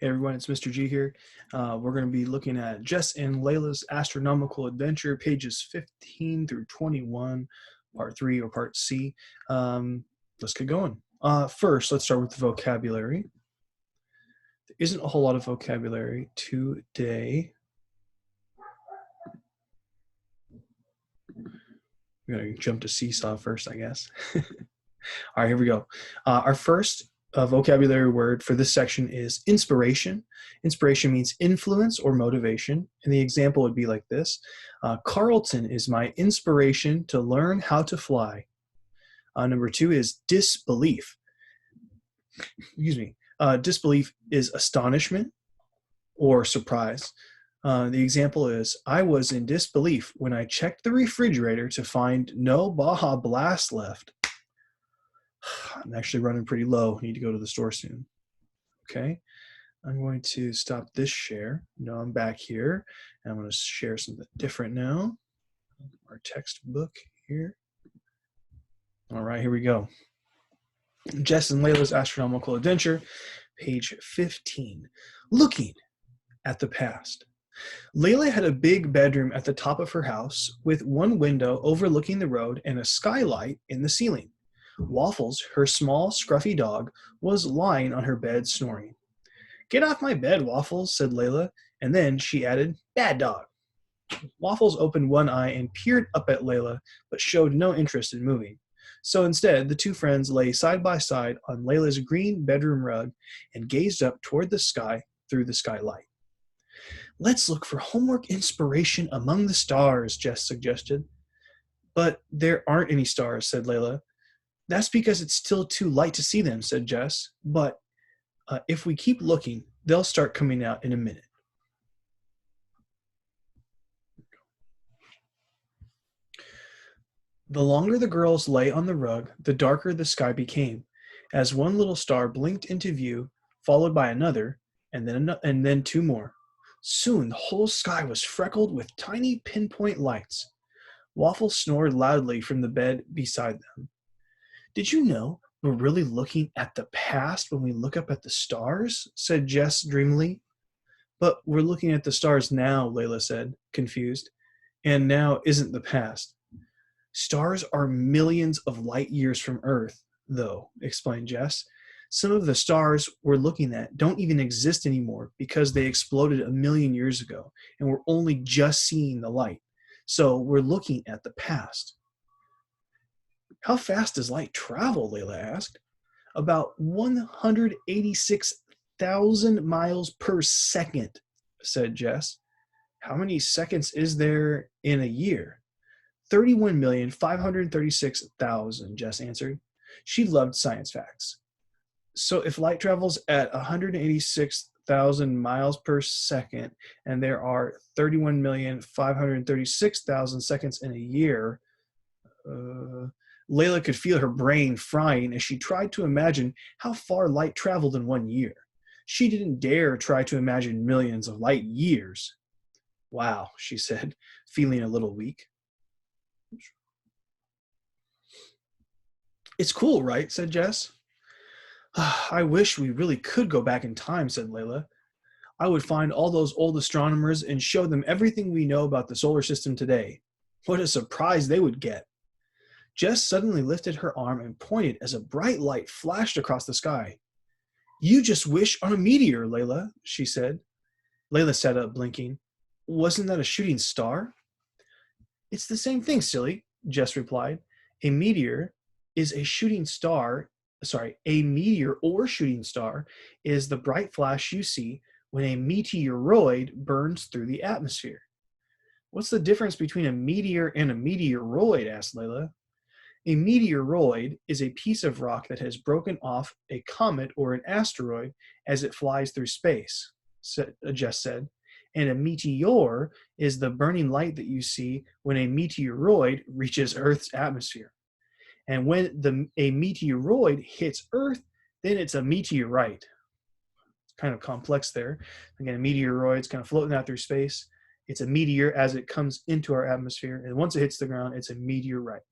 Hey everyone, it's Mr. G here. We're going to be looking at Jess and Layla's Astronomical Adventure, pages 15 through 21, part 3 or part C. Let's get going. First, let's start with the vocabulary. There isn't a whole lot of vocabulary today. We're going to jump to seesaw first, I guess. All right, here we go. Our first vocabulary word for this section is inspiration. Inspiration means influence or motivation. And the example would be like this. Carlton is my inspiration to learn how to fly. Number 2 is disbelief. Excuse me. Disbelief is astonishment or surprise. The example is, I was in disbelief when I checked the refrigerator to find no Baja Blast left. I'm actually running pretty low. I need to go to the store soon. Okay. I'm going to stop this share. No, I'm back here. And I'm going to share something different now. Our textbook here. All right, here we go. Jess and Layla's Astronomical Adventure, page 15. Looking at the past. Layla had a big bedroom at the top of her house with one window overlooking the road and a skylight in the ceiling. Waffles, her small, scruffy dog, was lying on her bed snoring. Get off my bed, Waffles, said Layla, and then she added, bad dog. Waffles opened one eye and peered up at Layla, but showed no interest in moving. So instead, the two friends lay side by side on Layla's green bedroom rug and gazed up toward the sky through the skylight. Let's look for homework inspiration among the stars, Jess suggested. But there aren't any stars, said Layla. That's because it's still too light to see them, said Jess. But if we keep looking, they'll start coming out in a minute. The longer the girls lay on the rug, the darker the sky became, as one little star blinked into view, followed by another, and then two more. Soon the whole sky was freckled with tiny pinpoint lights. Waffles snored loudly from the bed beside them. Did you know we're really looking at the past when we look up at the stars? Said Jess dreamily. But we're looking at the stars now, Layla said, confused. And now isn't the past. Stars are millions of light years from Earth, though, explained Jess. Some of the stars we're looking at don't even exist anymore because they exploded a million years ago, and we're only just seeing the light. So we're looking at the past. How fast does light travel? Layla asked. About 186,000 miles per second, said Jess. How many seconds is there in a year? 31,536,000, Jess answered. She loved science facts. So if light travels at 186,000 miles per second and there are 31,536,000 seconds in a year, Layla could feel her brain frying as she tried to imagine how far light traveled in 1 year. She didn't dare try to imagine millions of light years. Wow, she said, feeling a little weak. It's cool, right? Said Jess. I wish we really could go back in time, said Layla. I would find all those old astronomers and show them everything we know about the solar system today. What a surprise they would get. Jess suddenly lifted her arm and pointed as a bright light flashed across the sky. You just wish on a meteor, Layla, she said. Layla sat up, blinking. Wasn't that a shooting star? It's the same thing, silly, Jess replied. A meteor or shooting star is the bright flash you see when a meteoroid burns through the atmosphere. What's the difference between a meteor and a meteoroid? Asked Layla. A meteoroid is a piece of rock that has broken off a comet or an asteroid as it flies through space, Jess said. And a meteor is the burning light that you see when a meteoroid reaches Earth's atmosphere. And when a meteoroid hits Earth, then it's a meteorite. It's kind of complex there. Again, a meteoroid's kind of floating out through space. It's a meteor as it comes into our atmosphere. And once it hits the ground, it's a meteorite.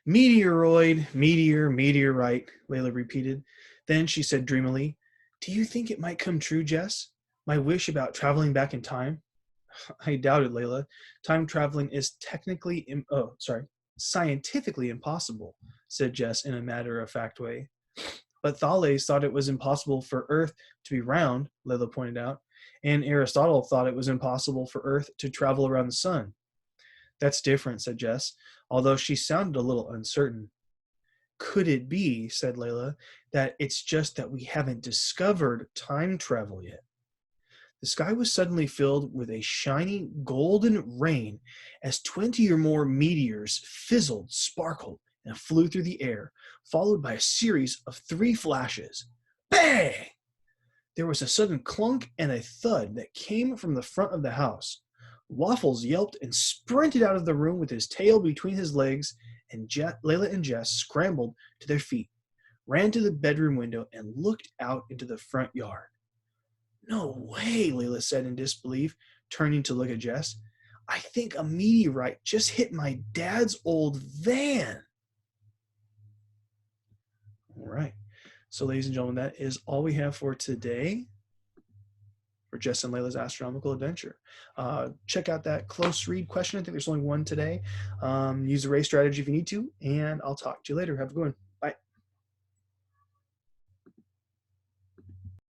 Meteoroid, meteor, meteorite, Layla repeated. Then she said dreamily, "Do you think it might come true, Jess? My wish about traveling back in time?" "I doubt it, Layla. Time traveling is scientifically impossible," said Jess in a matter-of-fact way. "But Thales thought it was impossible for Earth to be round," Layla pointed out, "and Aristotle thought it was impossible for Earth to travel around the sun." "That's different," said Jess, although she sounded a little uncertain. "Could it be," said Layla, "that it's just that we haven't discovered time travel yet?" The sky was suddenly filled with a shiny golden rain as 20 or more meteors fizzled, sparkled, and flew through the air, followed by a series of 3 flashes. Bang! There was a sudden clunk and a thud that came from the front of the house. Waffles yelped and sprinted out of the room with his tail between his legs, and Layla and Jess scrambled to their feet, ran to the bedroom window, and looked out into the front yard. "No way," Layla said in disbelief, turning to look at Jess. "I think a meteorite just hit my dad's old van." All right. So, ladies and gentlemen, that is all we have for today for Jess and Layla's astronomical adventure. Check out that close read question. I think there's only one today. Use the race strategy if you need to, and I'll talk to you later. Have a good one.